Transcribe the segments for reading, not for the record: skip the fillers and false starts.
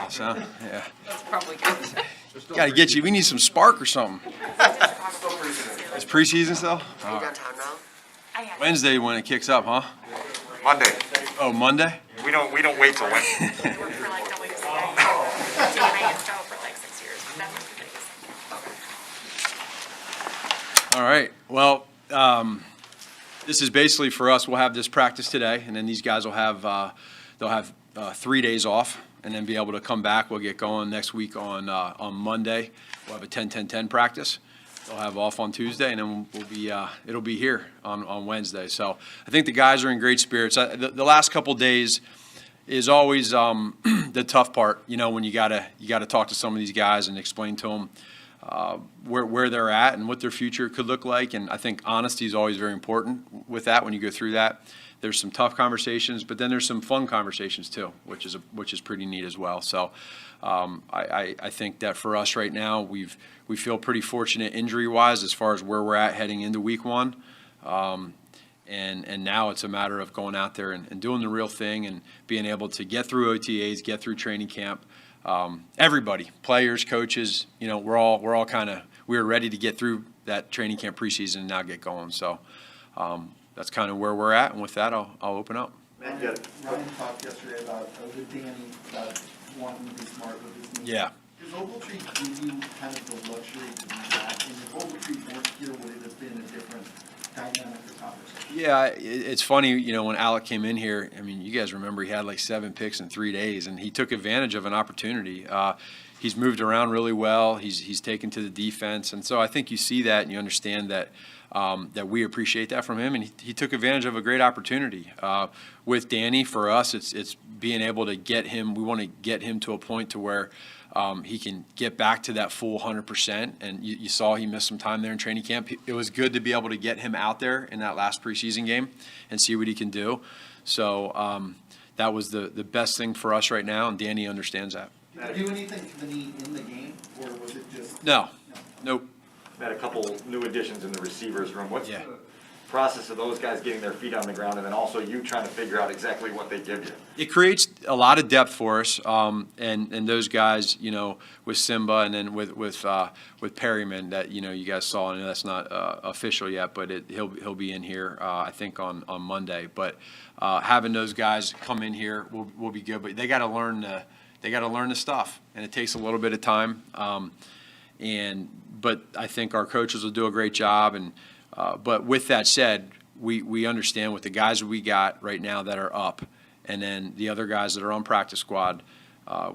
us, huh? Yeah. That's probably good. Got to get you. We need some spark or something. It's preseason still? You downtown now? Wednesday when it kicks up, huh? Monday. Oh, Monday? We don't wait till Wednesday. I worked for like WCA. DNA and Joe for like 6 years. That was ridiculous. All right. Well, this is basically for us. We'll have this practice today, and then these guys will have they'll have 3 days off, and then be able to come back. We'll get going next week on Monday. We'll have a 10-10-10 practice. They'll have off on Tuesday, and then we'll be it'll be here on Wednesday. So I think the guys are in great spirits. The last couple days is always the tough part. You know, when you gotta talk to some of these guys and explain to them where they're at and what their future could look like. And I think honesty is always very important with that when you go through that. There's some tough conversations, but then there's some fun conversations too, which is pretty neat as well. So I think that for us right now, we feel pretty fortunate injury-wise as far as where we're at heading into week one. And now it's a matter of going out there and doing the real thing and being able to get through OTAs, get through training camp. Everybody, players, coaches, you know, we're all we were ready to get through that training camp preseason and now get going. So that's kind of where we're at. And with that, I'll open up. Ryan talked yesterday about with Danny about wanting to be smart with his knee. Yeah. Does Ogletree give you kind of the luxury to do that? And if Ogletree weren't here, would it have been a different dynamic or conversation? Yeah, it's funny, you know, when Alec came in here, I mean, you guys remember he had like 7 picks in 3 days, and he took advantage of an opportunity. He's moved around really well. He's taken to the defense, and so I think you see that and you understand that that we appreciate that from him, and he took advantage of a great opportunity. With Danny, for us, it's being able to get him. We want to get him to a point to where he can get back to that full 100%. And you saw he missed some time there in training camp. It was good to be able to get him out there in that last preseason game and see what he can do. So that was the best thing for us right now, and Danny understands that. Did you do anything to the knee in the game, or was it just? No. Nope. Had a couple new additions in the receivers room. What's Yeah. the process of those guys getting their feet on the ground, and then also you trying to figure out exactly what they give you? It creates a lot of depth for us, and those guys, you know, with Simba and then with Perryman that you know you guys saw, and that's not official yet, but he'll be in here I think on Monday. But having those guys come in here will be good. But they got to learn the stuff, and it takes a little bit of time. But I think our coaches will do a great job. And but with that said, we understand with the guys we got right now that are up, and then the other guys that are on practice squad,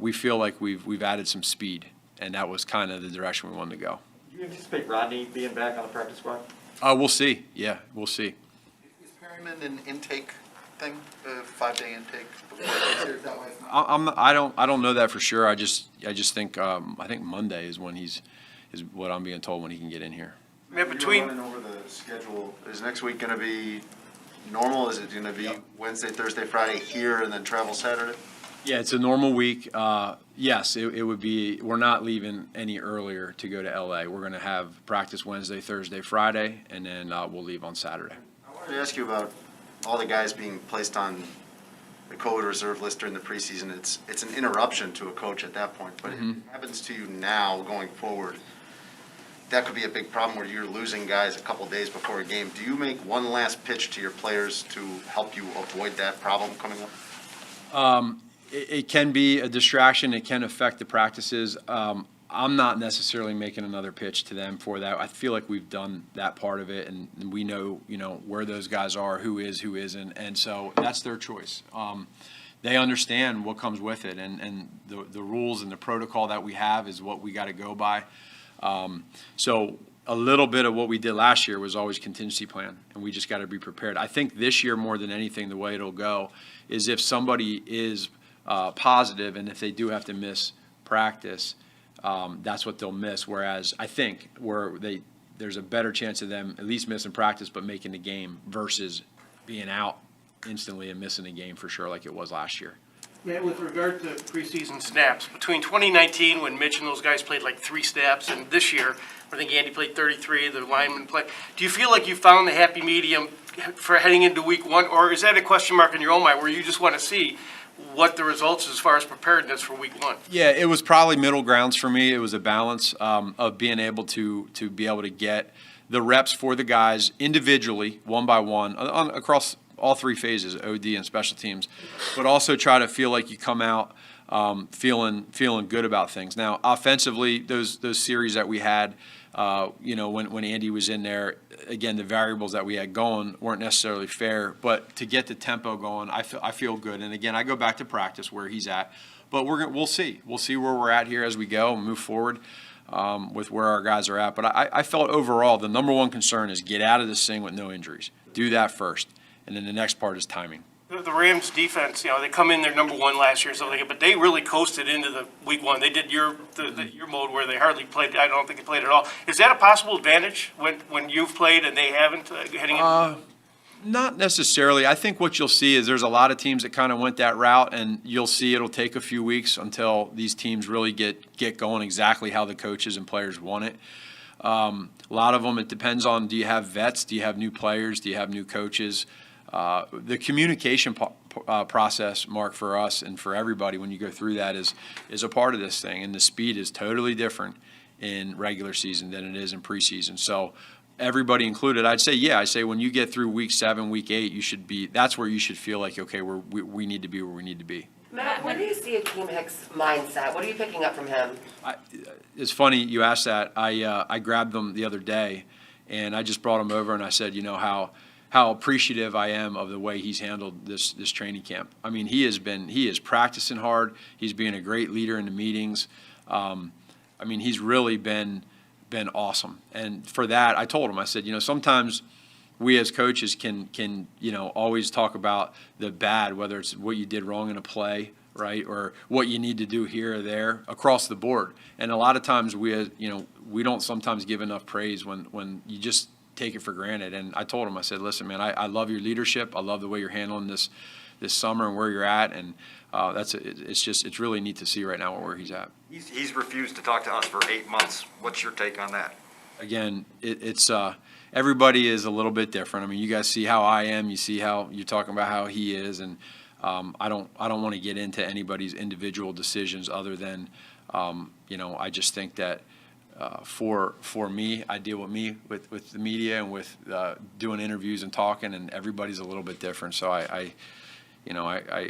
we feel like we've added some speed, and that was kind of the direction we wanted to go. Do you anticipate Rodney being back on the practice squad? We'll see. Yeah, we'll see. Is Perryman an intake thing, a 5-day intake? Is that why it's not? I don't know that for sure. I just think I think Monday is when is what I'm being told when he can get in here. Yeah, between. Running over the schedule, is next week going to be normal? Is it going to be Wednesday, Thursday, Friday here, and then travel Saturday? Yeah, it's a normal week. Yes, it would be. We're not leaving any earlier to go to LA. We're going to have practice Wednesday, Thursday, Friday, and then we'll leave on Saturday. I wanted to ask you about all the guys being placed on the COVID reserve list during the preseason. It's an interruption to a coach at that point, but if it happens to you now going forward, that could be a big problem where you're losing guys a couple days before a game. Do you make one last pitch to your players to help you avoid that problem coming up? It can be a distraction. It can affect the practices. I'm not necessarily making another pitch to them for that. I feel like we've done that part of it, and we know, you know, where those guys are, who is, who isn't, and so that's their choice. They understand what comes with it, and the rules and the protocol that we have is what we got to go by. So a little bit of what we did last year was always contingency plan, and we just got to be prepared. I think this year more than anything, the way it'll go is if somebody is positive, and if they do have to miss practice, that's what they'll miss. Whereas I think there's a better chance of them at least missing practice but making the game versus being out instantly and missing a game for sure like it was last year. Matt, with regard to preseason snaps, between 2019 when Mitch and those guys played like 3 snaps and this year, I think Andy played 33, the linemen played, do you feel like you found the happy medium for heading into week one, or is that a question mark in your own mind where you just want to see what the results as far as preparedness for week one. Yeah, it was probably middle grounds for me. It was a balance of being able to be able to get the reps for the guys individually, one by one, across all three phases, OD and special teams, but also try to feel like you come out feeling good about things. Now, offensively, those series that we had, when Andy was in there, again, the variables that we had going weren't necessarily fair, but to get the tempo going, I feel good. And again, I go back to practice where he's at, but we'll see where we're at here as we go and move forward with where our guys are at. But I felt overall the number one concern is get out of this thing with no injuries. Do that first, and then the next part is timing. The Rams defense, they come in, they're number one last year, but they really coasted into the week one. They did your mode where they hardly played. I don't think they played at all. Is that a possible advantage when you've played and they haven't heading in? Not necessarily. I think what you'll see is there's a lot of teams that kind of went that route, and you'll see it'll take a few weeks until these teams really get going exactly how the coaches and players want it. A lot of them, it depends on, do you have vets? Do you have new players? Do you have new coaches? The communication process, Mark, for us and for everybody when you go through that is a part of this thing, and the speed is totally different in regular season than it is in preseason. So everybody included, I say when you get through week 7, week 8, that's where you should feel like, okay, we need to be where we need to be. Matt, where do you see Akeem Hicks' mindset? What are you picking up from him? It's funny you asked that. I grabbed them the other day, and I just brought him over, and I said, how appreciative I am of the way he's handled this training camp. I mean, he is practicing hard. He's being a great leader in the meetings. He's really been awesome. And for that, I told him, I said, sometimes we as coaches can always talk about the bad, whether it's what you did wrong in a play, right, or what you need to do here or there across the board. And a lot of times we don't sometimes give enough praise when you just take it for granted. And I told him, I said, listen, man, I love your leadership. I love the way you're handling this summer and where you're at. And it's really neat to see right now where he's at. He's refused to talk to us for 8 months. What's your take on that? Again, it's everybody is a little bit different. I mean, you guys see how I am. You see how you're talking about how he is. And I don't want to get into anybody's individual decisions other than, I just think that for me, I deal with the media and with doing interviews and talking, and everybody's a little bit different. So I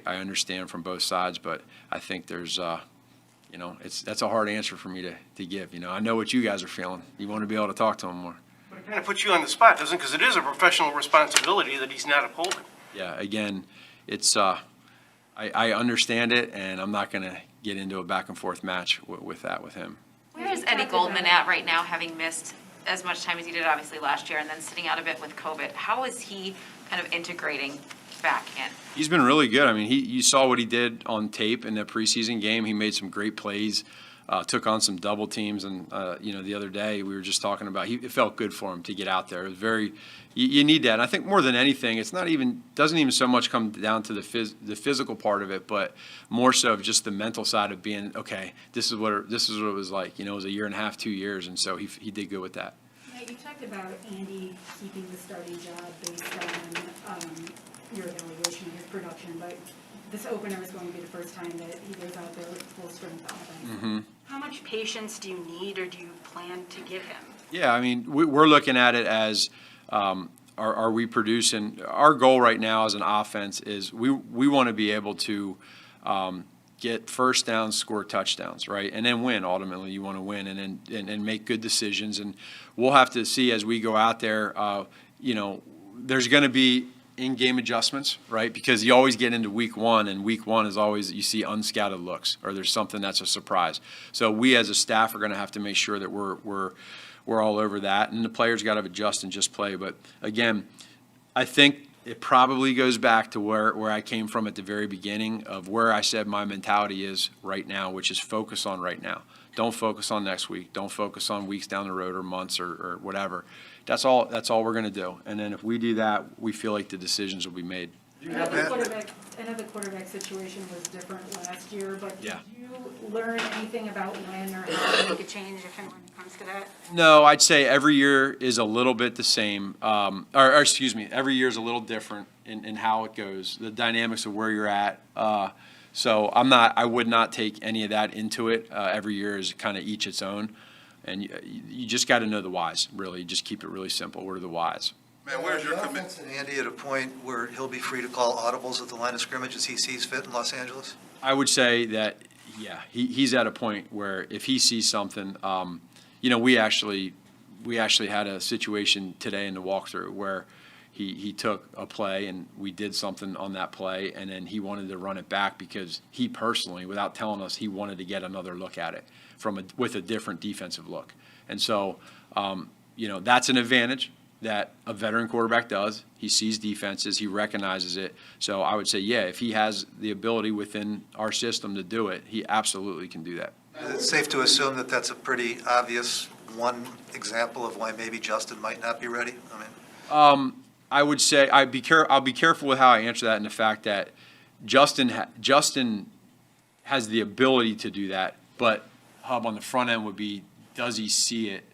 understand from both sides, but I think there's, that's a hard answer for me to give. I know what you guys are feeling. You want to be able to talk to them more. But it kind of puts you on the spot, doesn't it? Because it is a professional responsibility that he's not upholding. Yeah, again, it's I understand it, and I'm not going to get into a back and forth match with him. Where is Eddie Goldman at right now, having missed as much time as he did obviously last year and then sitting out a bit with COVID? How is he kind of integrating back in? He's been really good. I mean, you saw what he did on tape in the preseason game. He made some great plays, took on some double teams, and the other day we were just talking about. It felt good for him to get out there. It was very. You need that. And I think more than anything, doesn't even so much come down to the physical part of it, but more so of just the mental side of being, okay, this is what it was like. It was a year and a half, 2 years, and so he did good with that. Yeah, you talked about Andy keeping the starting job based on your evaluation of his production, but this opener is going to be the first time that he goes out there with full strength offense. Mm-hmm. How much patience do you need, or do you plan to give him? Yeah, I mean, we're looking at it as are we producing? Our goal right now as an offense is we want to be able to get first downs, score touchdowns, right, and then win. Ultimately, you want to win and make good decisions. And we'll have to see as we go out there. There's going to be in-game adjustments, right? Because you always get into week one, and week one is always you see unscouted looks or there's something that's a surprise. So we as a staff are going to have to make sure that we're all over that, and the players got to adjust and just play. But again, I think it probably goes back to where I came from at the very beginning of where I said my mentality is right now, which is focus on right now. Don't focus on next week. Don't focus on weeks down the road or months or whatever. That's all we're going to do. And then if we do that, we feel like the decisions will be made. I know the quarterback situation was different last year, but Yeah. did you learn anything about when or how to make a change if and when it comes to that? No, I'd say every year is a little bit the same, or excuse me, every year is a little different in how it goes, the dynamics of where you're at. So I would not take any of that into it. Every year is kind of each its own. And you just got to know the whys, really. Just keep it really simple. What are the whys? Man, where's your The commitment? offense and Andy at a point where he'll be free to call audibles at the line of scrimmage as he sees fit in Los Angeles? I would say that, yeah, he's at a point where if he sees something, we actually had a situation today in the walkthrough where he took a play and we did something on that play, and then he wanted to run it back because he personally, without telling us, he wanted to get another look at it with a different defensive look. And so, that's an advantage that a veteran quarterback does. He sees defenses, he recognizes it. So I would say, yeah, if he has the ability within our system to do it, he absolutely can do that. Is it safe to assume that that's a pretty obvious one example of why maybe Justin might not be ready? I mean, I would say I'll be careful with how I answer that in the fact that Justin has the ability to do that, but Hub on the front end would be, does he see it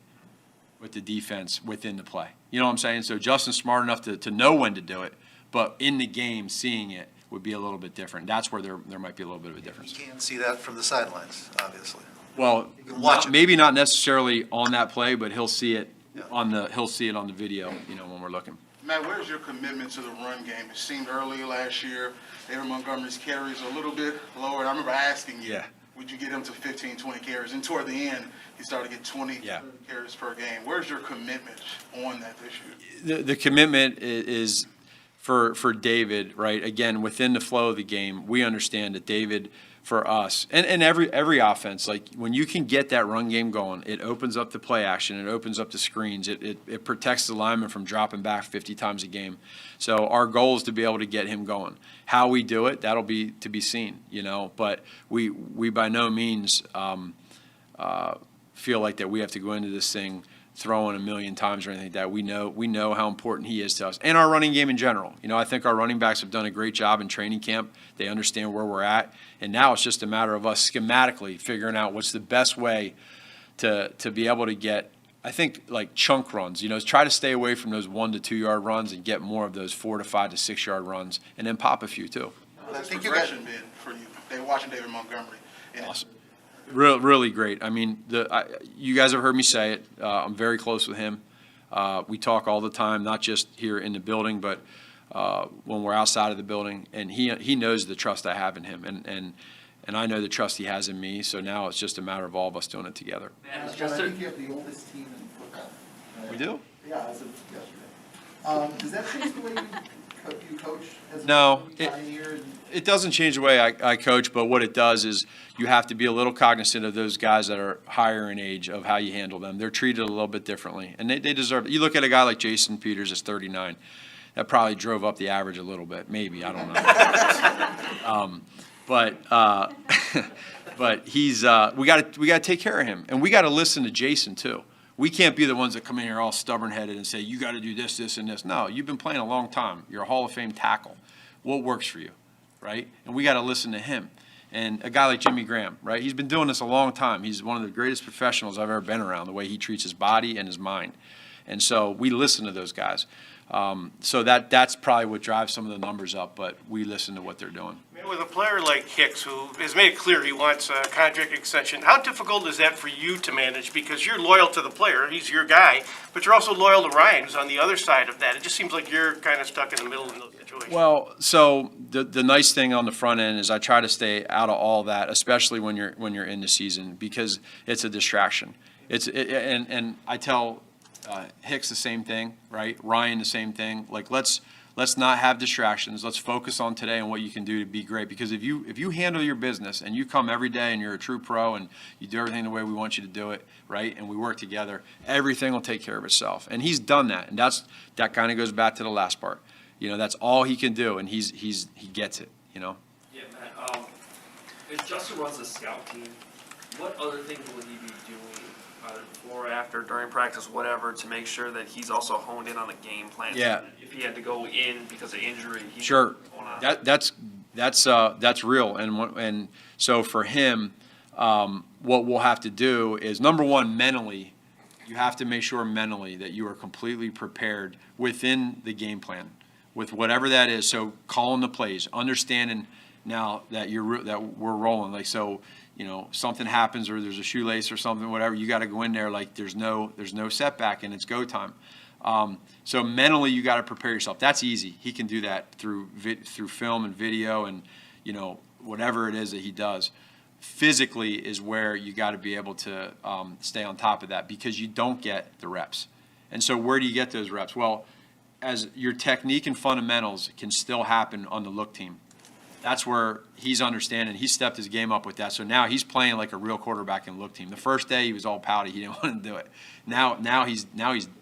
with the defense within the play? You know what I'm saying? So Justin's smart enough to know when to do it, but in the game, seeing it would be a little bit different. That's where there might be a little bit of a difference. you can't see that from the sidelines, obviously. Well, You can watch it. maybe not necessarily on that play, but he'll see it Yeah. on the video, when we're looking. Matt, where's your commitment to the run game? It seemed earlier last year, David Montgomery's carries a little bit lower. And I remember asking you, Yeah. would you get him to 15, 20 carries? And toward the end, he started to get 20 Yeah. carries per game. Where's your commitment on that this year? The commitment is for David, right? Again, within the flow of the game, we understand that David, for us, and every offense, like when you can get that run game going, it opens up the play action, it opens up the screens, it protects the lineman from dropping back 50 times a game. So our goal is to be able to get him going. How we do it, that'll be to be seen, But we by no means feel like that we have to go into this thing throwing a million times or anything like that. We know how important he is to us and our running game in general. I think our running backs have done a great job in training camp. They understand where we're at, and now it's just a matter of us schematically figuring out what's the best way to be able to get, I think, like chunk runs. Try to stay away from those 1 to 2 yard runs and get more of those 4 to 5 to 6 yard runs, and then pop a few too. What's I think you got- progression been for you? They were watching David Montgomery. And Awesome. Really great. I mean, you guys have heard me say it. I'm very close with him. We talk all the time, not just here in the building, but when we're outside of the building. And he knows the trust I have in him, and I know the trust he has in me. So now it's just a matter of all of us doing it together. And I think you have the oldest team in football. right? We do? Yeah, as of yesterday. Does that change the way you coach as a No, pioneer? And- It doesn't change the way I coach, but what it does is you have to be a little cognizant of those guys that are higher in age, of how you handle them. They're treated a little bit differently, and they deserve it. You look at a guy like Jason Peters, that's 39. That probably drove up the average a little bit, maybe, I don't know. But he's we got to take care of him, and we got to listen to Jason too. We can't be the ones that come in here all stubborn-headed and say, you got to do this, this, and this. No, you've been playing a long time. You're a Hall of Fame tackle. What works for you, right? And we got to listen to him. And a guy like Jimmy Graham, right? He's been doing this a long time. He's one of the greatest professionals I've ever been around, the way he treats his body and his mind. And so we listen to those guys. So that's probably what drives some of the numbers up, but we listen to what they're doing. Man, with a player like Hicks, who has made it clear he wants a contract extension, how difficult is that for you to manage? Because you're loyal to the player, he's your guy, but you're also loyal to Ryan, who's on the other side of that. It just seems like you're kind of stuck in the middle in those situations. Well, so the nice thing on the front end is I try to stay out of all that, especially when you're in the season, because it's a distraction. And I tell Hicks the same thing, right? Ryan the same thing. Like let's not have distractions. Let's focus on today and what you can do to be great. Because if you handle your business and you come every day and you're a true pro and you do everything the way we want you to do it, right? And we work together, everything will take care of itself. And he's done that, and that kind of goes back to the last part. That's all he can do, and he gets it. Yeah, Matt. If Justin runs the scout team, what other things will he be doing, either before, after, during practice, whatever, to make sure that he's also honed in on the game plan? Yeah. If he had to go in because of injury, he Sure, knows what's going on. that's real, and so for him, what we'll have to do is, number one, mentally, you have to make sure mentally that you are completely prepared within the game plan, with whatever that is. So calling the plays, understanding now that that we're rolling. Like, so, something happens or there's a shoelace or something, whatever, you got to go in there like there's no setback and it's go time. So mentally, you got to prepare yourself. That's easy. He can do that through film and video and, whatever it is that he does. Physically is where you got to be able to stay on top of that because you don't get the reps. And so where do you get those reps? Well, as your technique and fundamentals can still happen on the look team. That's where he's understanding. He stepped his game up with that. So now he's playing like a real quarterback in look team. The first day he was all pouty. He didn't want to do it. Now he's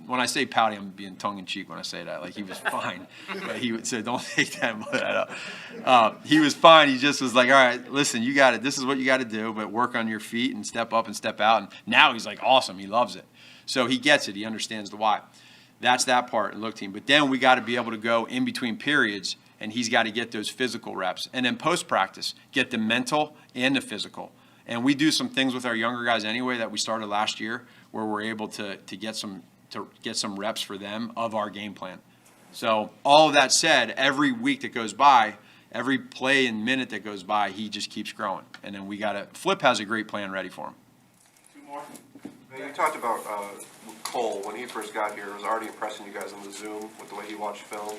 when I say pouty, I'm being tongue in cheek when I say that. Like, he was fine, but he would say, "Don't take that up." He was fine. He just was like, "All right, listen, you got it. This is what you got to do, but work on your feet and step up and step out." And now he's like awesome. He loves it. So he gets it. He understands the why. That's that part in look team. But then we got to be able to go in between periods. And he's got to get those physical reps. And then post-practice, get the mental and the physical. And we do some things with our younger guys anyway that we started last year where we're able to get some reps for them of our game plan. So all of that said, every week that goes by, every play and minute that goes by, he just keeps growing. And then Flip has a great plan ready for him. You talked about Cole, when he first got here, was already impressing you guys on the Zoom with the way he watched film.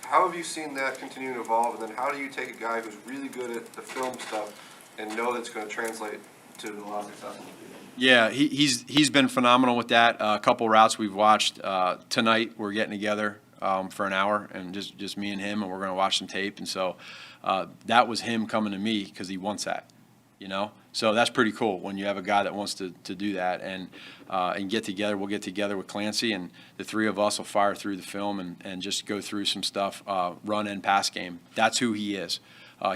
How have you seen that continue to evolve, and then how do you take a guy who's really good at the film stuff and know that's going to translate to a lot of success in the field? Yeah, he's been phenomenal with that. A couple routes we've watched tonight. We're getting together for an hour, and just me and him, and we're going to watch some tape. And so that was him coming to me because he wants that, So that's pretty cool when you have a guy that wants to do that and get together. We'll get together with Clancy, and the three of us will fire through the film and just go through some stuff, run and pass game. That's who he is.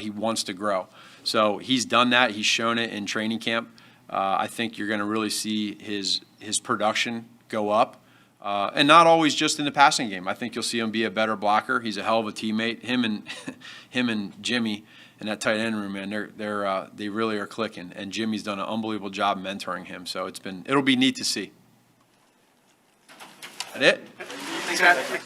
He wants to grow. So he's done that. He's shown it in training camp. I think you're going to really see his production go up. And not always just in the passing game. I think you'll see him be a better blocker. He's a hell of a teammate. Him and Jimmy in that tight end room, man, they really are clicking. And Jimmy's done an unbelievable job mentoring him. So it'll be neat to see. That it? Thanks, Matt.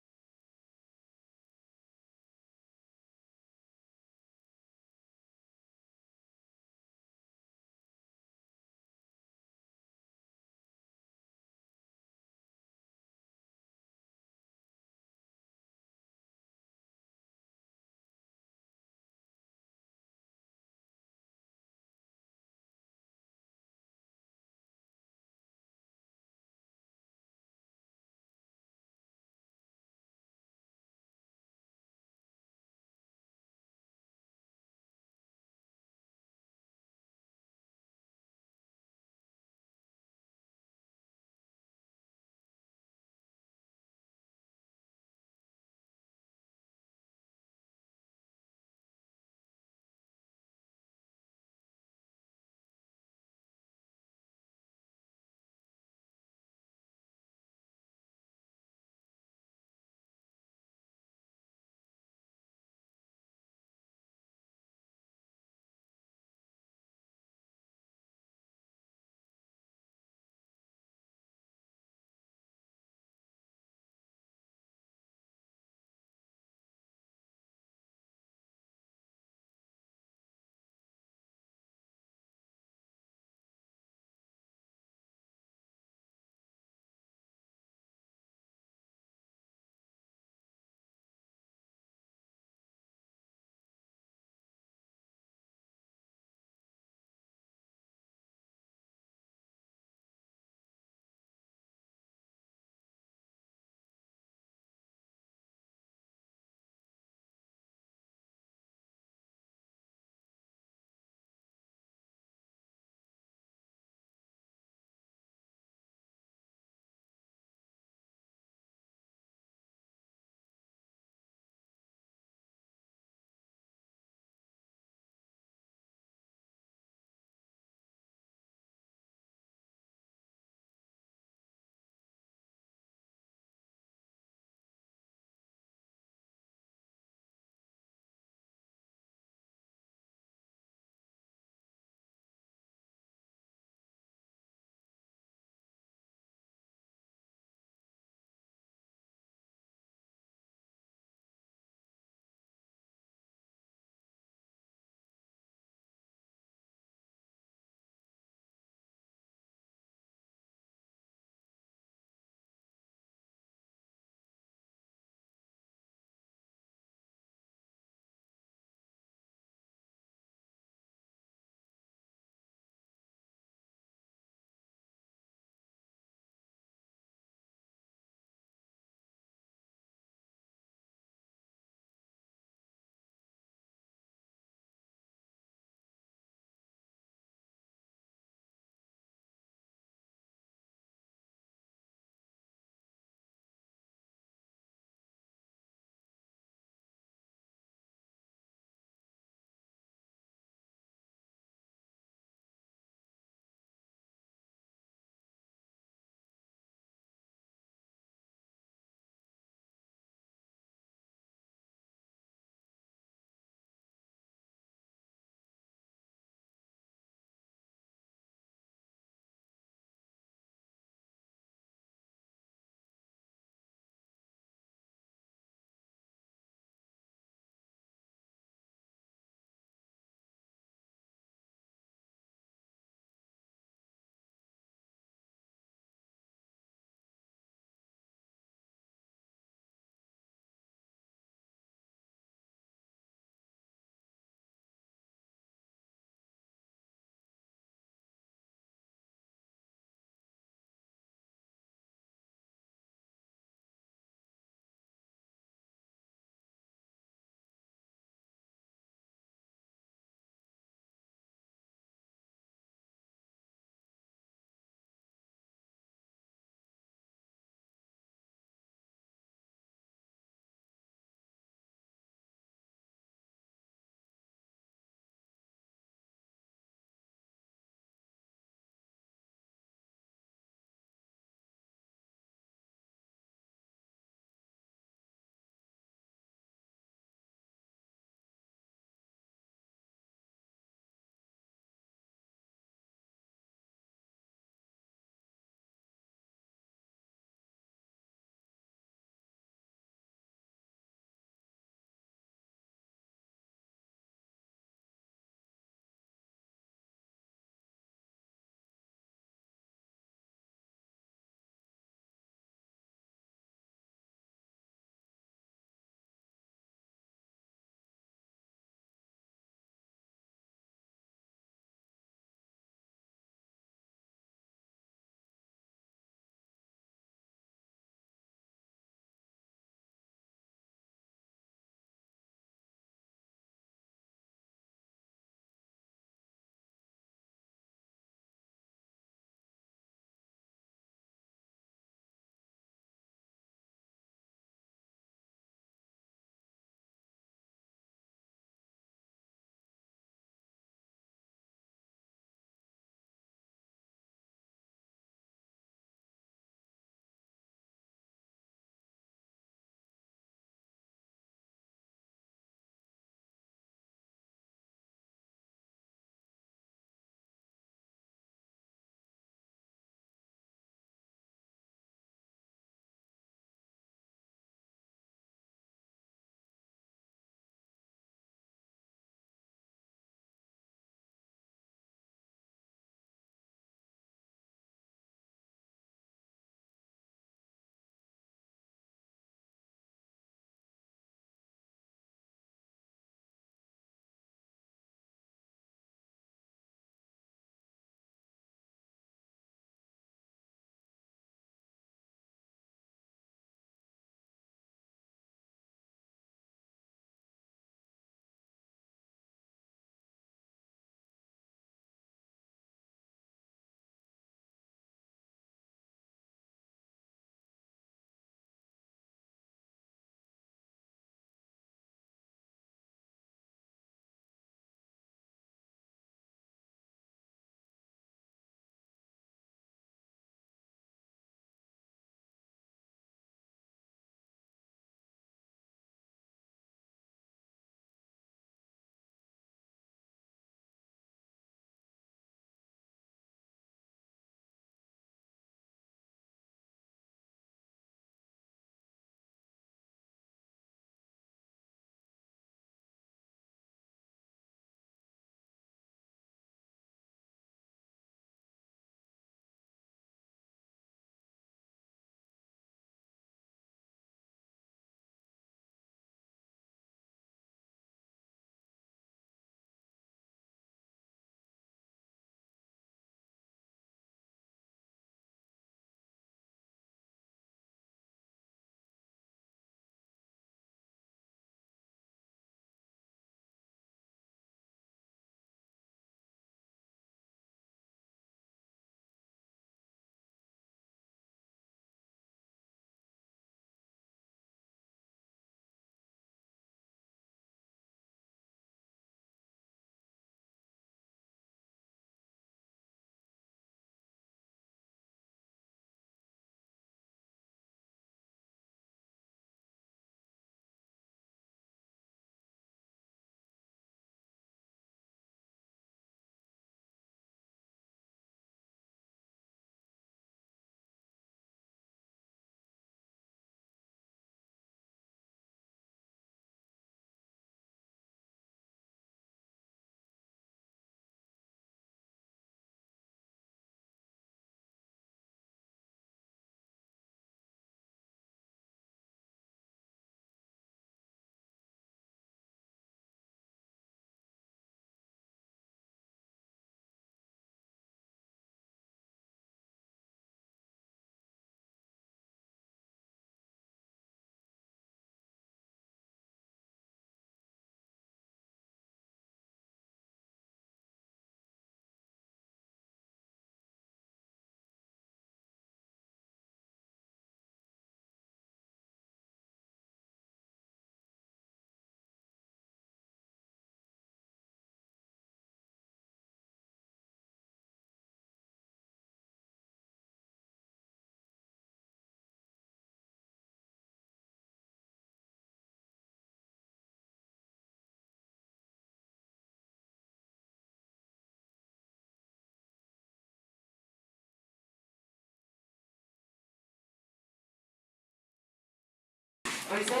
What did you say?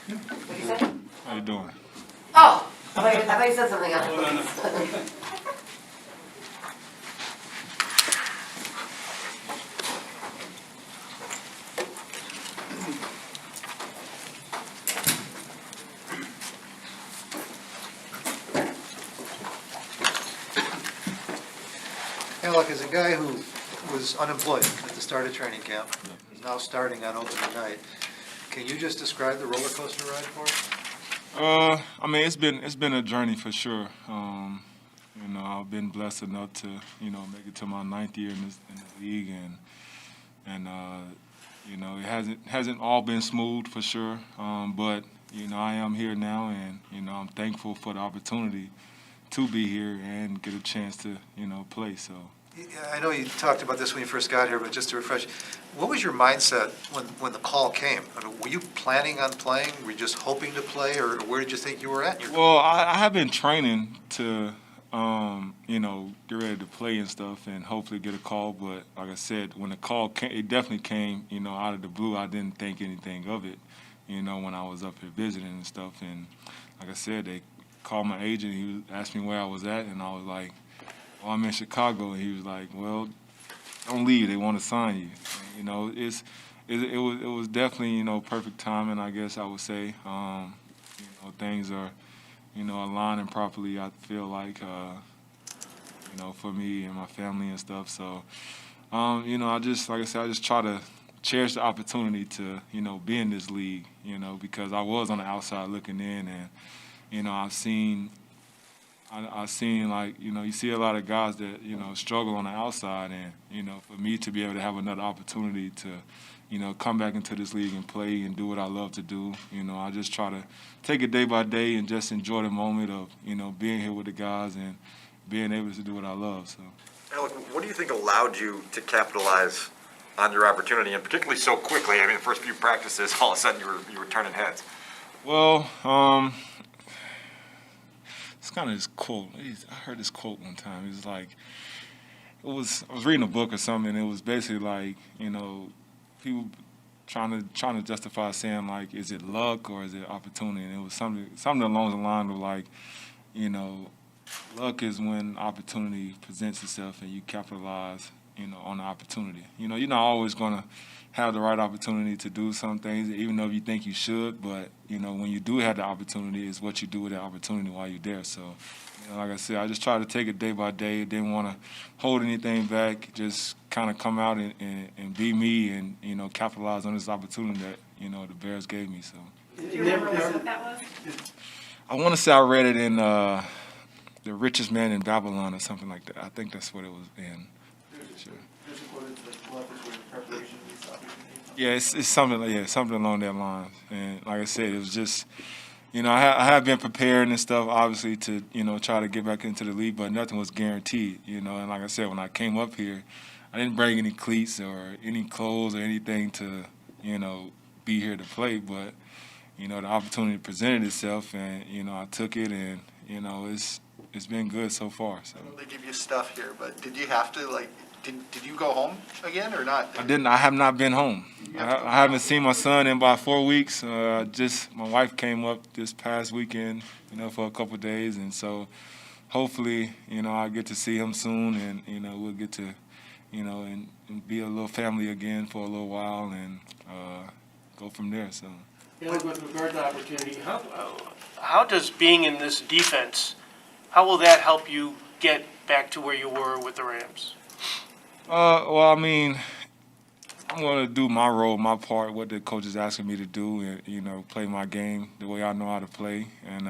What did you say? How you doing? Oh, I thought you said something else. Alec, as a guy who was unemployed at the start of training camp, is now starting on opening night, can you just describe the roller coaster ride for us? I mean, it's been a journey for sure. You know, I've been blessed enough to, you know, make it to my 9th year in the league, and you know, it hasn't all been smooth for sure. But you know, I am here now, and you know, I'm thankful for the opportunity to be here and get a chance to, you know, play. So. I know you talked about this when you first got here, but just to refresh, what was your mindset when the call came? I mean, were you planning on playing? Were you just hoping to play, or where did you think you were at in your career? Well, I have been training to, you know, get ready to play and stuff, and hopefully get a call. But like I said, when the call came, it definitely came, you know, out of the blue. I didn't think anything of it, you know, when I was up here visiting and stuff. And like I said, they called my agent. He asked me where I was at, and I was like, "Oh, I'm in Chicago." And he was like, "Well, don't leave. They want to sign you." And, you know, it was definitely, you know, perfect timing, I guess I would say. You know, things are, you know, aligning properly. I feel like, you know, for me and my family and stuff. So, you know, like I said, I just try to cherish the opportunity to, you know, be in this league. You know, because I was on the outside looking in, and you know, I've seen like, you know, you see a lot of guys that, you know, struggle on the outside, and, you know, for me to be able to have another opportunity to, you know, come back into this league and play and do what I love to do, you know, I just try to take it day by day and just enjoy the moment of, you know, being here with the guys and being able to do what I love, so. Alec, what do you think allowed you to capitalize on your opportunity, and particularly so quickly? I mean, the first few practices, all of a sudden you were turning heads. Well, it's kind of this quote. I heard this quote one time. It was like, I was reading a book or something, and it was basically like, you know, people trying to justify saying like, is it luck or is it opportunity? And it was something along the line of like, you know, luck is when opportunity presents itself and you capitalize, you know, on the opportunity. You know, you're not always gonna have the right opportunity to do some things, even though you think you should. But you know, when you do have the opportunity, it's what you do with that opportunity while you're there. So, you know, like I said, I just try to take it day by day. Didn't want to hold anything back. Just kind of come out and be me, and you know, capitalize on this opportunity that, you know, the Bears gave me. So. Do you remember what book that was? I want to say I read it in The Richest Man in Babylon or something like that. I think that's what it was in. Sure. Yeah, it's something along that line. And like I said, it was just, you know, I have been preparing and stuff, obviously, to, you know, try to get back into the league, but nothing was guaranteed, you know. And like I said, when I came up here, I didn't bring any cleats or any clothes or anything to, you know, be here to play. But, you know, the opportunity presented itself, and, you know, I took it, and, you know, it's been good so far. So. They give you stuff here, but did you have to, like, did you go home again or not? I didn't. I have not been home. I haven't seen my son in about 4 weeks. My wife came up this past weekend, you know, for a couple of days, and so hopefully, you know, I'll get to see him soon, and you know, we'll get to, you know, and be a little family again for a little while, and go from there. So. Yeah, with regard to opportunity, how does being in this defense, how will that help you get back to where you were with the Rams? Well, I mean, I'm going to do my role, my part, what the coach is asking me to do, and, you know, play my game the way I know how to play. And,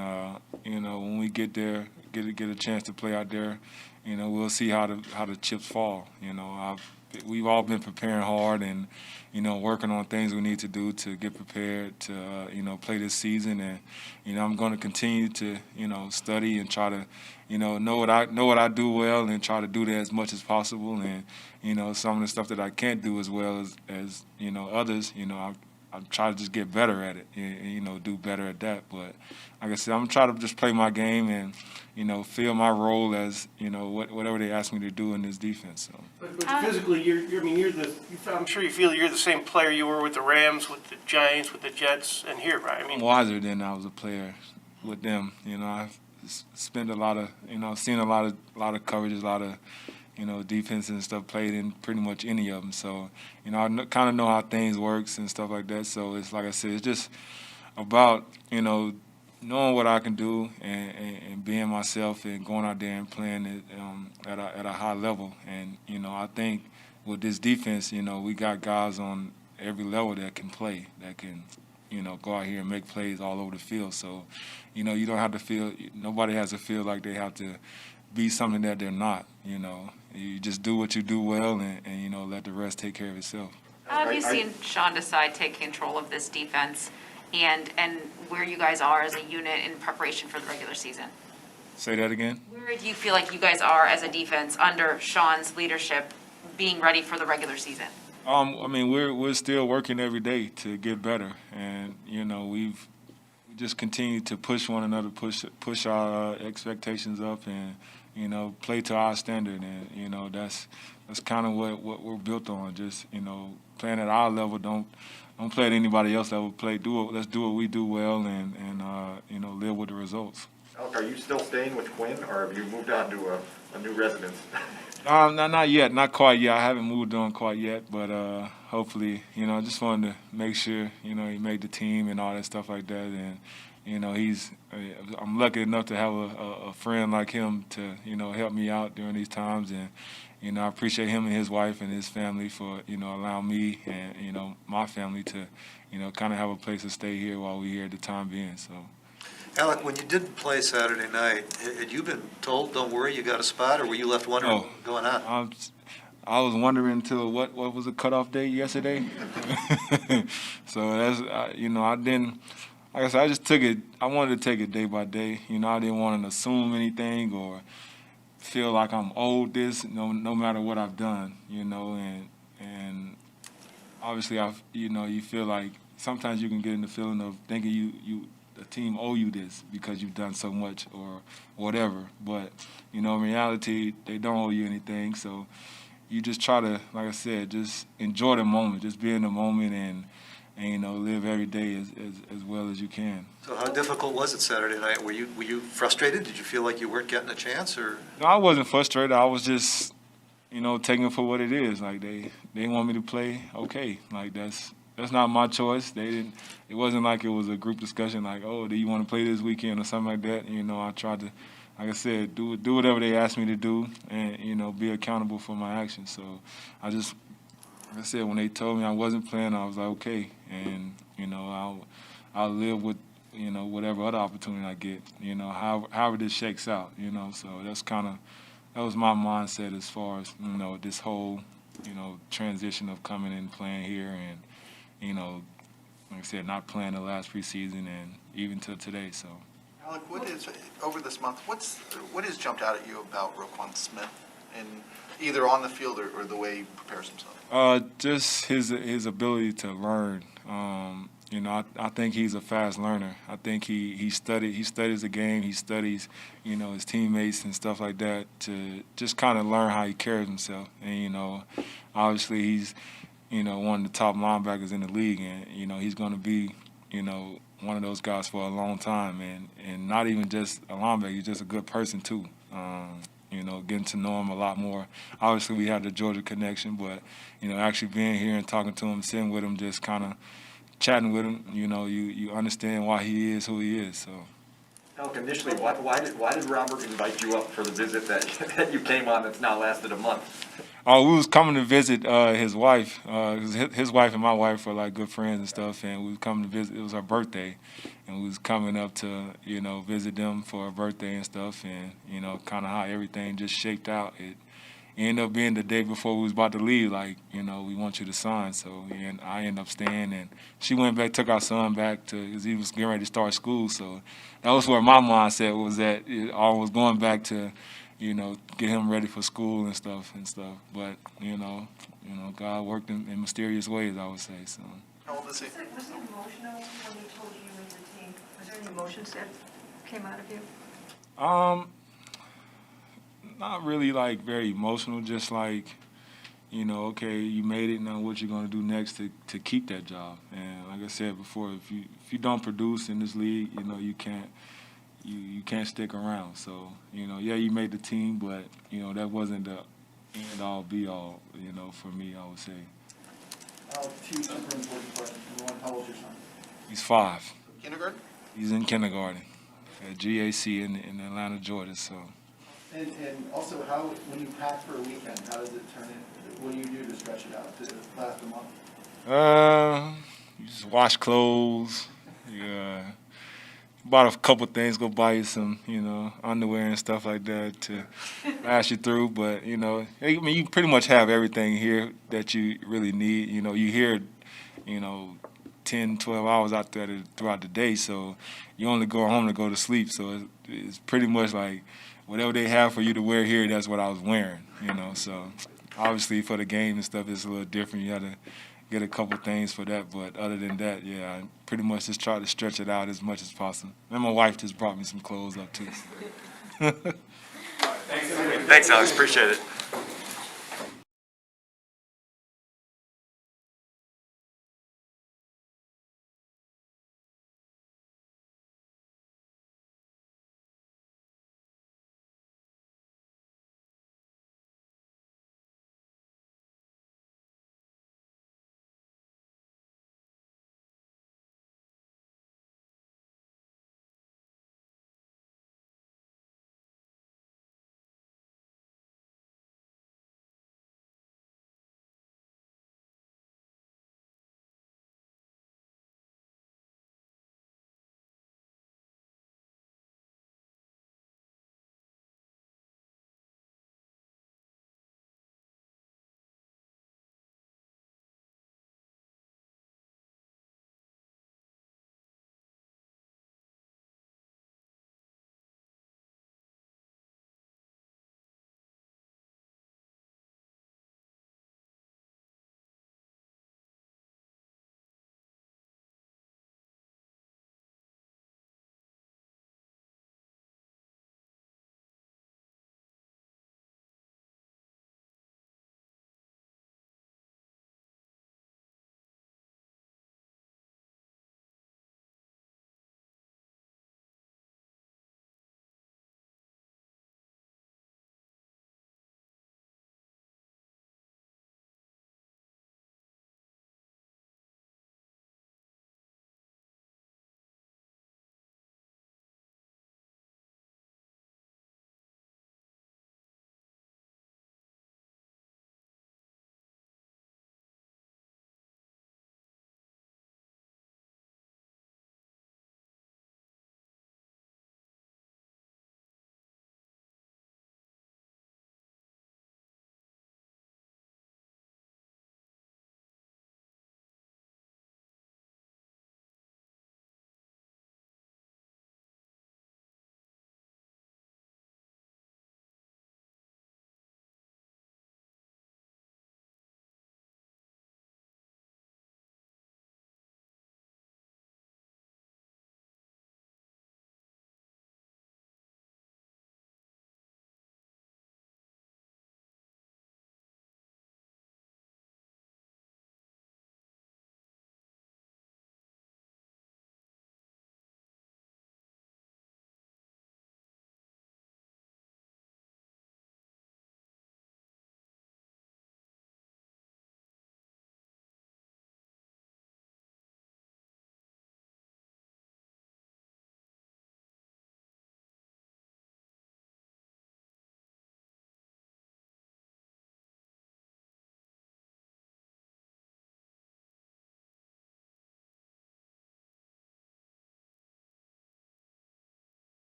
you know, when we get there, get a chance to play out there, you know, we'll see how the chips fall. You know, we've all been preparing hard and, you know, working on things we need to do to get prepared to, you know, play this season. And, you know, I'm going to continue to, you know, study and try to, you know what I do well, and try to do that as much as possible. And, you know, some of the stuff that I can't do as well as you know, others, you know, I try to just get better at it, and, do better at that. But like I said, I'm trying to just play my game and, fill my role as, whatever they ask me to do in this defense. So. But physically, I'm sure you feel you're the same player you were with the Rams, with the Giants, with the Jets, and here, right? I mean, I'm wiser than I was a player with them. I've spent a lot of, seen a lot of coverages, a lot of, defense and stuff, played in pretty much any of them. So, I kind of know how things works and stuff like that. So it's like I said, it's just about, knowing what I can do and being myself and going out there and playing at a high level. And, I think with this defense, we got guys on every level that can play, that can, go out here and make plays all over the field. So, you don't have to feel, nobody has to feel like they have to be something that they're not, You just do what you do well and let the rest take care of itself. How have you seen Sean Desai take control of this defense and where you guys are as a unit in preparation for the regular season? Say that again? Where do you feel like you guys are as a defense under Sean's leadership being ready for the regular season? We're still working every day to get better, and we just continue to push one another, push our expectations up, and play to our standard, and that's kind of what we're built on. Just playing at our level, don't play at anybody else's level. Let's do what we do well, and live with the results. Alec, are you still staying with Quinn, or have you moved on to a new residence? Not yet, not quite yet. I haven't moved on quite yet, but hopefully, I just wanted to make sure, he made the team and all that stuff like that, and I'm lucky enough to have a friend like him to, help me out during these times, and I appreciate him and his wife and his family for, allowing me and, my family to, kind of have a place to stay here while we're here at the time being, so. Alec, when you didn't play Saturday night, had you been told, don't worry, you got a spot, or were you left wondering what was going on? I was wondering until what was the cutoff date yesterday? So that's, I didn't, like I said, I just took it, I wanted to take it day by day. I didn't want to assume anything or feel like I'm owed this, no matter what I've done, and obviously you feel like sometimes you can get in the feeling of thinking the team owe you this because you've done so much or whatever. But, in reality, they don't owe you anything. So you just try to, like I said, just enjoy the moment, just be in the moment and live every day as well as you can. So how difficult was it Saturday night? Were you frustrated? Did you feel like you weren't getting a chance, or? No, I wasn't frustrated. I was just, taking it for what it is. Like they want me to play, okay. Like that's not my choice. It wasn't like it was a group discussion like, oh, do you want to play this weekend or something like that. I tried to, like I said, do whatever they asked me to do and, be accountable for my actions. So I just, like I said, when they told me I wasn't playing, I was like, okay. And, I'll live with, whatever other opportunity I get, however this shakes out, So that was my mindset as far as, this whole, transition of coming and playing here and, like I said, not playing the last preseason and even till today. So, Alec, over this month, what has jumped out at you about Roquan Smith, in either on the field or the way he prepares himself? Just his ability to learn. I think he's a fast learner. I think he studies the game. He studies, his teammates and stuff like that to just kind of learn how he carries himself. And obviously he's one of the top linebackers in the league, and he's going to be one of those guys for a long time, and not even just a linebacker, he's just a good person too. Getting to know him a lot more. Obviously we have the Georgia connection, but actually being here and talking to him, sitting with him, just kind of chatting with him, you understand why he is who he is. So. Alec, initially, why did Robert invite you up for the visit that you came on that's now lasted a month? Oh, we was coming to visit his wife. His wife and my wife are like good friends and stuff, and we was coming to visit. It was her birthday, and we was coming up to visit them for her birthday and stuff, and kind of how everything just shaped out. It ended up being the day before we was about to leave. Like we want you to sign, so and I ended up staying, and she went back, took our son back because he was getting ready to start school. So that was where my mindset was at. I was going back to. Get him ready for school and stuff. But, God worked in mysterious ways, I would say. So. How old is he? Was it emotional when he told you you were the team? Was there any emotions that came out of you? Not really like very emotional, just like, you know, okay, you made it, now what you gonna do next to keep that job? And like I said before, if you don't produce in this league, you know, you can't stick around. So, you know, yeah, you made the team, but, you know, that wasn't the end all be all, you know, for me, I would say. Two super important questions. Number one, how old's your son? He's 5. Kindergarten? He's in kindergarten at GAC in Atlanta, Georgia, so. And also, how, when you pack for a weekend, how does it turn in? What do you do to stretch it out to last a month? You just wash clothes. Bought a couple things, go buy you some, you know, underwear and stuff like that to last you through. But, you know, I mean, you pretty much have everything here that you really need. You know, you hear, you know, 10, 12 hours out there throughout the day, so you only go home to go to sleep. So it's pretty much like whatever they have for you to wear here, that's what I was wearing, you know. So obviously for the game and stuff, it's a little different. You got to get a couple things for that, but other than that, yeah, I pretty much just try to stretch it out as much as possible. And my wife just brought me some clothes up too. Thanks, Alex, appreciate it.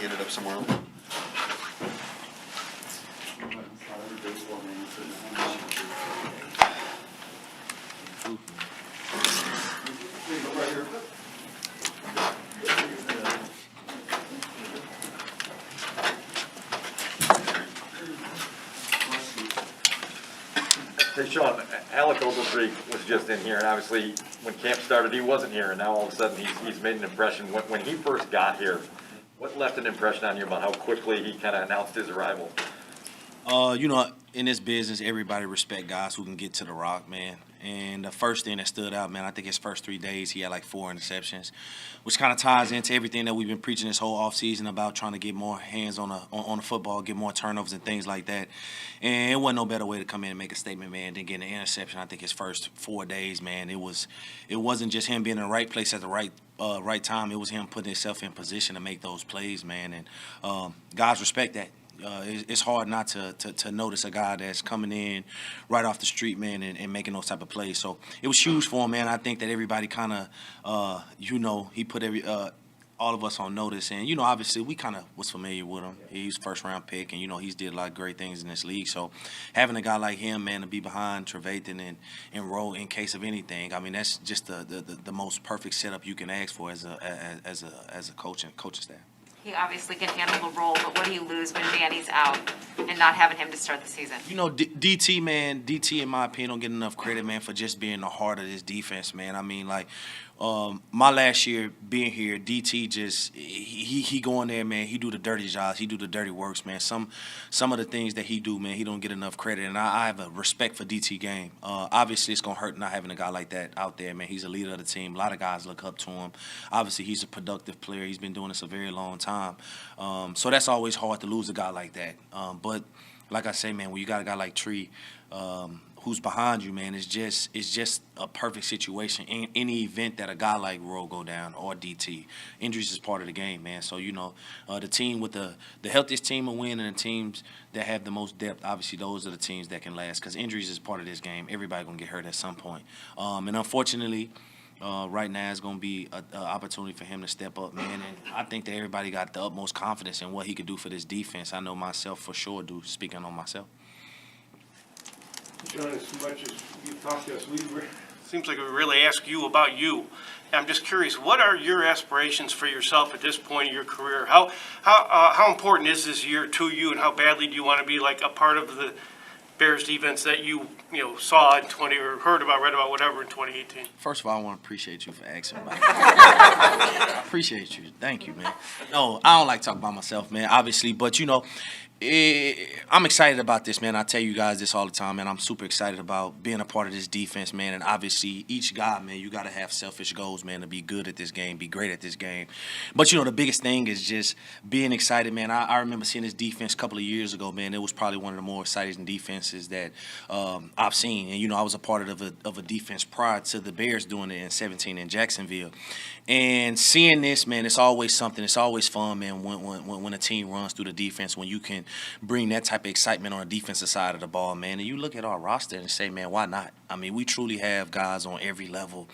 he ended up somewhere else. Hey, Sean, Alec Ogletree was just in here, and obviously, when camp started, he wasn't here, and now all of a sudden, he's made an impression. When he first got here, what left an impression on you about how quickly he kind of announced his arrival? You know, in this business, everybody respect guys who can get to the rock, man. And the first thing that stood out, man, I think his first 3 days, he had like 4 interceptions, which kind of ties into everything that we've been preaching this whole offseason about trying to get more hands on the football, get more turnovers and things like that. And it wasn't no better way to come in and make a statement, man, than getting an interception. I think his first 4 days, man, it wasn't just him being in the right place at the right time. It was him putting himself in position to make those plays, man. And guys respect that. It's hard not to notice a guy that's coming in right off the street, man, and making those type of plays. So it was huge for him, man. I think that everybody kind of, he put all of us on notice. And, obviously we kind of was familiar with him. He's first-round pick, and, he's did a lot of great things in this league. So having a guy like him, man, to be behind Trevathan and Rowe in case of anything, I mean, that's just the most perfect setup you can ask for as a coach and coaching staff. He obviously can handle the role, but what do you lose when Danny's out and not having him to start the season? DT, man, DT, in my opinion, don't get enough credit, man, for just being the heart of this defense, man. I mean, like, my last year being here, DT just he go in there, man. He do the dirty jobs. He do the dirty works, man. Some of the things that he do, man, he don't get enough credit. And I have a respect for DT game. Obviously, it's gonna hurt not having a guy like that out there, man. He's a leader of the team. A lot of guys look up to him. Obviously, he's a productive player. He's been doing this a very long time. So that's always hard to lose a guy like that. But like I say, man, when you got a guy like Tree, who's behind you, man, it's just a perfect situation. In any event that a guy like Rowe go down or DT, injuries is part of the game, man. So the team with the healthiest team will win, and the teams that have the most depth, obviously those are the teams that can last. Because injuries is part of this game. Everybody gonna get hurt at some point, and unfortunately. Right now it's going to be an opportunity for him to step up, man. And I think that everybody got the utmost confidence in what he could do for this defense. I know myself for sure do, speaking on myself. John, as much as you talk to us, seems like we really ask you about you. I'm just curious, what are your aspirations for yourself at this point in your career? How important is this year to you, and how badly do you want to be like a part of the Bears defense that you saw in or heard about, read about, whatever in 2018? First of all, I want to appreciate you for asking about it. I appreciate you. Thank you, man. No, I don't like talking about myself, man, obviously, but I'm excited about this, man. I tell you guys this all the time, man. I'm super excited about being a part of this defense, man. And obviously, each guy, man, you got to have selfish goals, man, to be good at this game, be great at this game. But, the biggest thing is just being excited, man. I remember seeing this defense a couple of years ago, man. It was probably one of the more exciting defenses that I've seen. And, I was a part of a defense prior to the Bears doing it in 2017 in Jacksonville. And seeing this, man, it's always something. It's always fun, man, when a team runs through the defense, when you can bring that type of excitement on the defensive side of the ball, man. And you look at our roster and say, man, why not? I mean, we truly have guys on every level,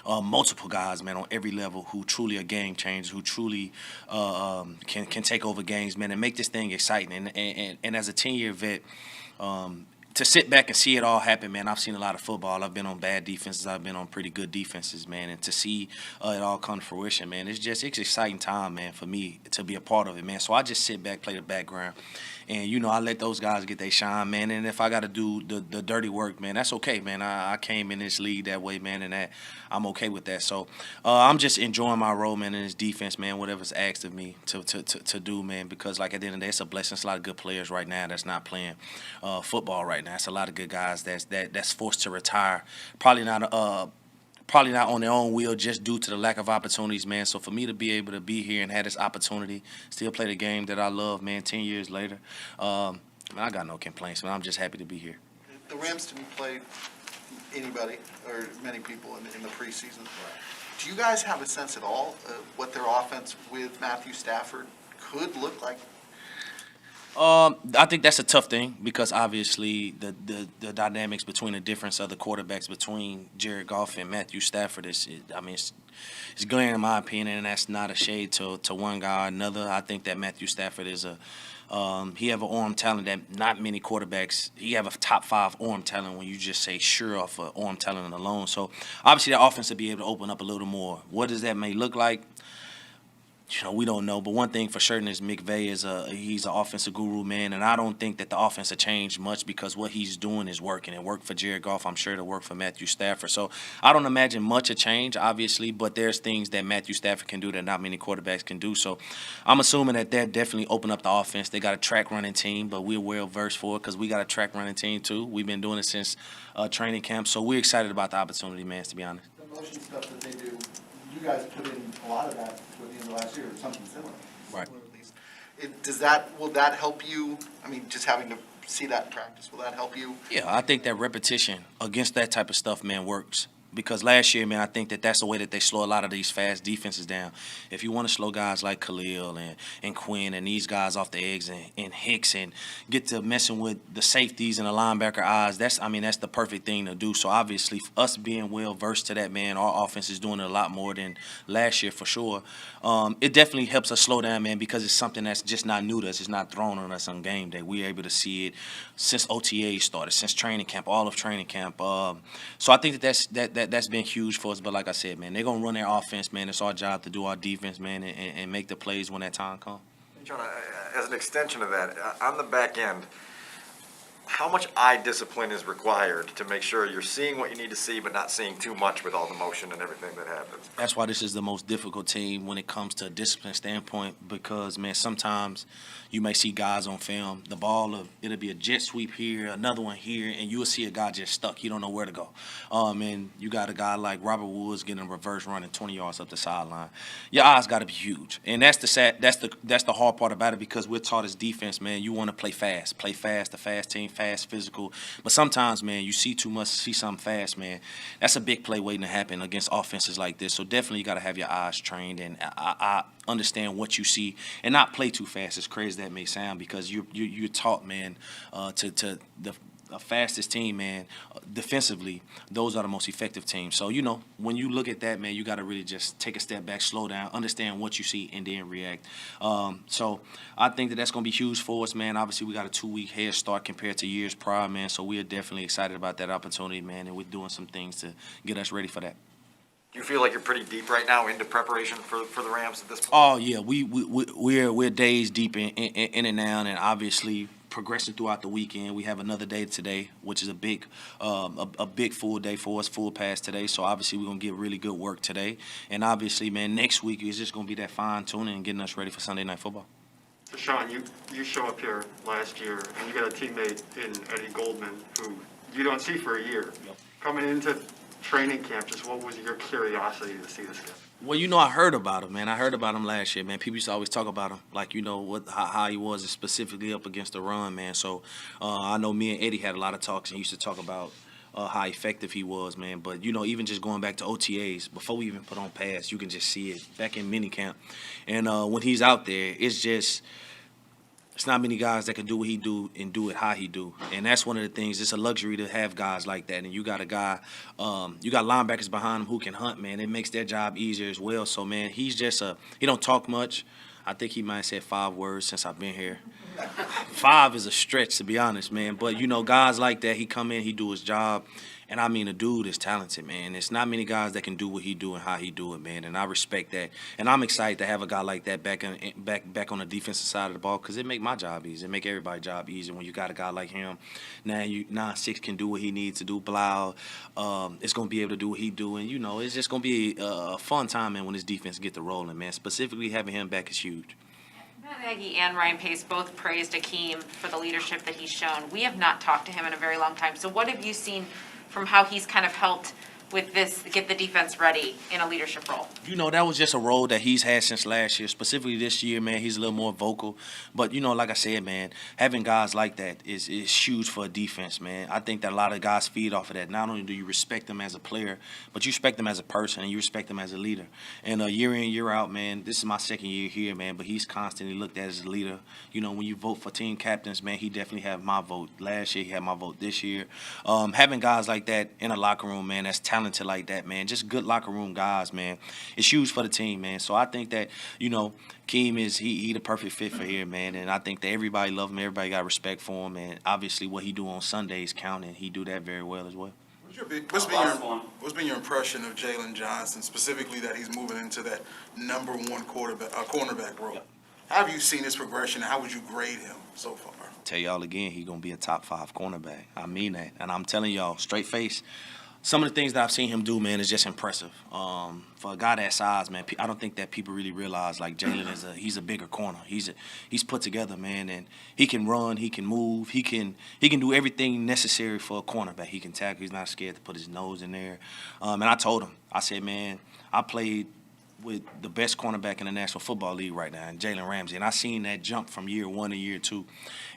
multiple guys, man, on every level who truly are game changers, who truly can take over games, man, and make this thing exciting. And as a 10-year vet, to sit back and see it all happen, man, I've seen a lot of football. I've been on bad defenses. I've been on pretty good defenses, man. And to see it all come to fruition, man, it's an exciting time, man, for me to be a part of it, man. So I just sit back, play the background. And, I let those guys get their shine, man. And if I got to do the dirty work, man, that's okay, man. I came in this league that way, man, and I'm okay with that. So I'm just enjoying my role, man, in this defense, man, whatever's asked of me to do, man, because, like, at the end of the day, it's a blessing. It's a lot of good players right now that's not playing football right now. It's a lot of good guys that's forced to retire. Probably not on their own will, just due to the lack of opportunities, man. So for me to be able to be here and have this opportunity, still play the game that I love, man, 10 years later, I got no complaints, man. I'm just happy to be here. The Rams didn't play anybody or many people in the preseason. Do you guys have a sense at all of what their offense with Matthew Stafford could look like? I think that's a tough thing because obviously the dynamics between the difference of the quarterbacks between Jared Goff and Matthew Stafford it's glaring in my opinion, and that's not a shade to one guy or another. I think that Matthew Stafford is he have an arm talent that not many quarterbacks. He have a top 5 arm talent when you just say sure off of arm talent alone. So obviously the offense will be able to open up a little more. What does that may look like? We don't know, but one thing for certain is McVay he's an offensive guru, man, and I don't think that the offense will change much because what he's doing is working. It worked for Jared Goff. I'm sure it'll work for Matthew Stafford. So I don't imagine much of change, obviously, but there's things that Matthew Stafford can do that not many quarterbacks can do. So I'm assuming that they'll definitely open up the offense. They got a track running team, but we're well versed for it because we got a track running team too. We've been doing it since training camp, so we're excited about the opportunity, man, to be honest. The motion stuff that they do, you guys put in a lot of that toward the end of last year, or something similar. Right. Will that help you? I mean, just having to see that practice, will that help you? Yeah, I think that repetition against that type of stuff, man, works. Because last year, man, I think that that's the way that they slow a lot of these fast defenses down. If you want to slow guys like Khalil and Quinn and these guys off the eggs and Hicks and get to messing with the safeties and the linebacker eyes, that's the perfect thing to do. So obviously, us being well versed to that, man, our offense is doing it a lot more than last year for sure. It definitely helps us slow down, man, because it's something that's just not new to us. It's not thrown on us on game day. We're able to see it since OTA started, since training camp, all of training camp. So I think that's been huge for us. But like I said, man, they're gonna run their offense, man. It's our job to do our defense, man, and make the plays when that time comes. John, as an extension of that, on the back end, how much eye discipline is required to make sure you're seeing what you need to see, but not seeing too much with all the motion and everything that happens? That's why this is the most difficult team when it comes to a discipline standpoint because, man, sometimes you may see guys on film, it'll be a jet sweep here, another one here, and you'll see a guy just stuck. You don't know where to go. And you got a guy like Robert Woods getting a reverse running 20 yards up the sideline. Your eyes got to be huge. And that's the hard part about it because we're taught as defense, man, you want to play fast, the fast team, fast, physical. But sometimes, man, you see too much, see something fast, man. That's a big play waiting to happen against offenses like this. So definitely you got to have your eyes trained and I understand what you see and not play too fast, as crazy as that may sound, because you're taught, man, to the fastest team, man, defensively, those are the most effective teams. So, when you look at that, man, you got to really just take a step back, slow down, understand what you see, and then react. So I think that's going to be huge for us, man. Obviously, we got a 2-week head start compared to years prior, man, so we are definitely excited about that opportunity, man, and we're doing some things to get us ready for that. Do you feel like you're pretty deep right now into preparation for the Rams at this point? Oh yeah, we're days deep in and out, and obviously progressing throughout the weekend. We have another day today, which is a big full day for us, full pass today. So obviously we're gonna get really good work today, and obviously, man, next week is just gonna be that fine tuning and getting us ready for Sunday Night Football. Sean, you show up here last year, and you got a teammate in Eddie Goldman who you don't see for a year. Yep. Coming into training camp, just what was your curiosity to see this guy? Well, I heard about him, man. I heard about him last year, man. People used to always talk about him, like, how he was specifically up against the run, man. So I know me and Eddie had a lot of talks and used to talk about how effective he was, man. But, even just going back to OTAs, before we even put on pass, you can just see it back in minicamp. And when he's out there, it's not many guys that can do what he do and do it how he do. And that's one of the things. It's a luxury to have guys like that. And you got a guy, you got linebackers behind him who can hunt, man. It makes their job easier as well. So, man, he's just he don't talk much. I think he might have said 5 words since I've been here. 5 is a stretch, to be honest, man. But, guys like that, he come in, he do his job. And I mean, the dude is talented, man. It's not many guys that can do what he do and how he do it, man. And I respect that. And I'm excited to have a guy like that back on the defensive side of the ball because it make my job easy. It make everybody's job easier when you got a guy like him. Now 9-6 can do what he needs to do. Blau, it's gonna be able to do what he do, and it's just gonna be a fun time, man, when this defense get to rolling, man. Specifically having him back is huge. Matt Nagy and Ryan Pace both praised Akeem for the leadership that he's shown. We have not talked to him in a very long time. So what have you seen from how he's kind of helped with this, get the defense ready in a leadership role? You know, that was just a role that he's had since last year. Specifically this year, man, he's a little more vocal. But, you know, like I said, man, having guys like that is huge for a defense, man. I think that a lot of guys feed off of that. Not only do you respect them as a player, but you respect them as a person and you respect them as a leader. And year in, year out, man, this is my second year here, man, but he's constantly looked at as a leader. You know, when you vote for team captains, man, he definitely had my vote. Last year, he had my vote this year. Having guys like that in a locker room, man, that's talented like that, man, just good locker room guys, man, it's huge for the team, man. So I think that, you know, Keem is he the perfect fit for here, man, and I think that everybody love him, everybody got respect for him, and obviously what he do on Sundays count, and he do that very well as well. What's been your impression of Jalen Johnson, specifically that he's moving into that number one cornerback role? How have you seen his progression? How would you grade him so far? Tell y'all again, he gonna be a top 5 cornerback. I mean that, and I'm telling y'all straight face. Some of the things that I've seen him do, man, is just impressive. For a guy that size, man, I don't think that people really realize, like, Jalen he's a bigger corner. He's put together, man, and he can run, he can move, he can do everything necessary for a cornerback. He can tackle. He's not scared to put his nose in there. And I told him, I said, man, I played with the best cornerback in the National Football League right now, and Jalen Ramsey. And I seen that jump from year 1 to year 2.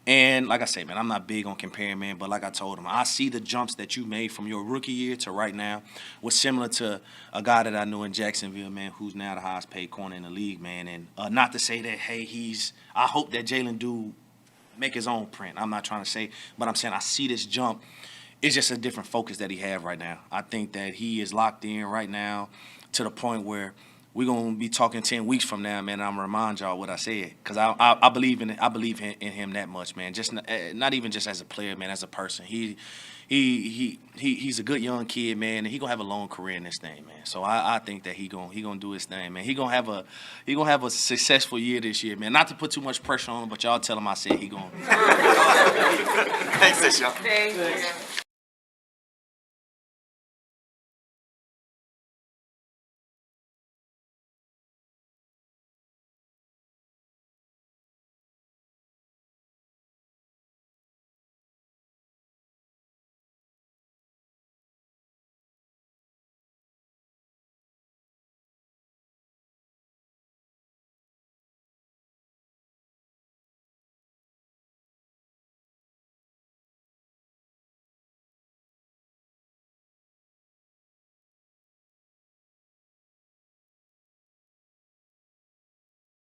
And like I said, man, I'm not big on comparing, man, but like I told him, I see the jumps that you made from your rookie year to right now was similar to a guy that I knew in Jacksonville, man, who's now the highest paid corner in the league, man. And not to say that, hey, I hope that Jalen do make his own print. I'm not trying to say, but I'm saying I see this jump. It's just a different focus that he have right now. I think that he is locked in right now to the point where we're going to be talking 10 weeks from now, man, and I'm going to remind y'all what I said. Because I believe in it. I believe in him that much, man. Just not even just as a player, man, as a person. He's a good young kid, man, and he going to have a long career in this thing, man. So I think that he gonna do his thing, man. He gonna have a successful year this year, man. Not to put too much pressure on him, but y'all tell him I said he going to. Thanks, Deshaun. Thank you.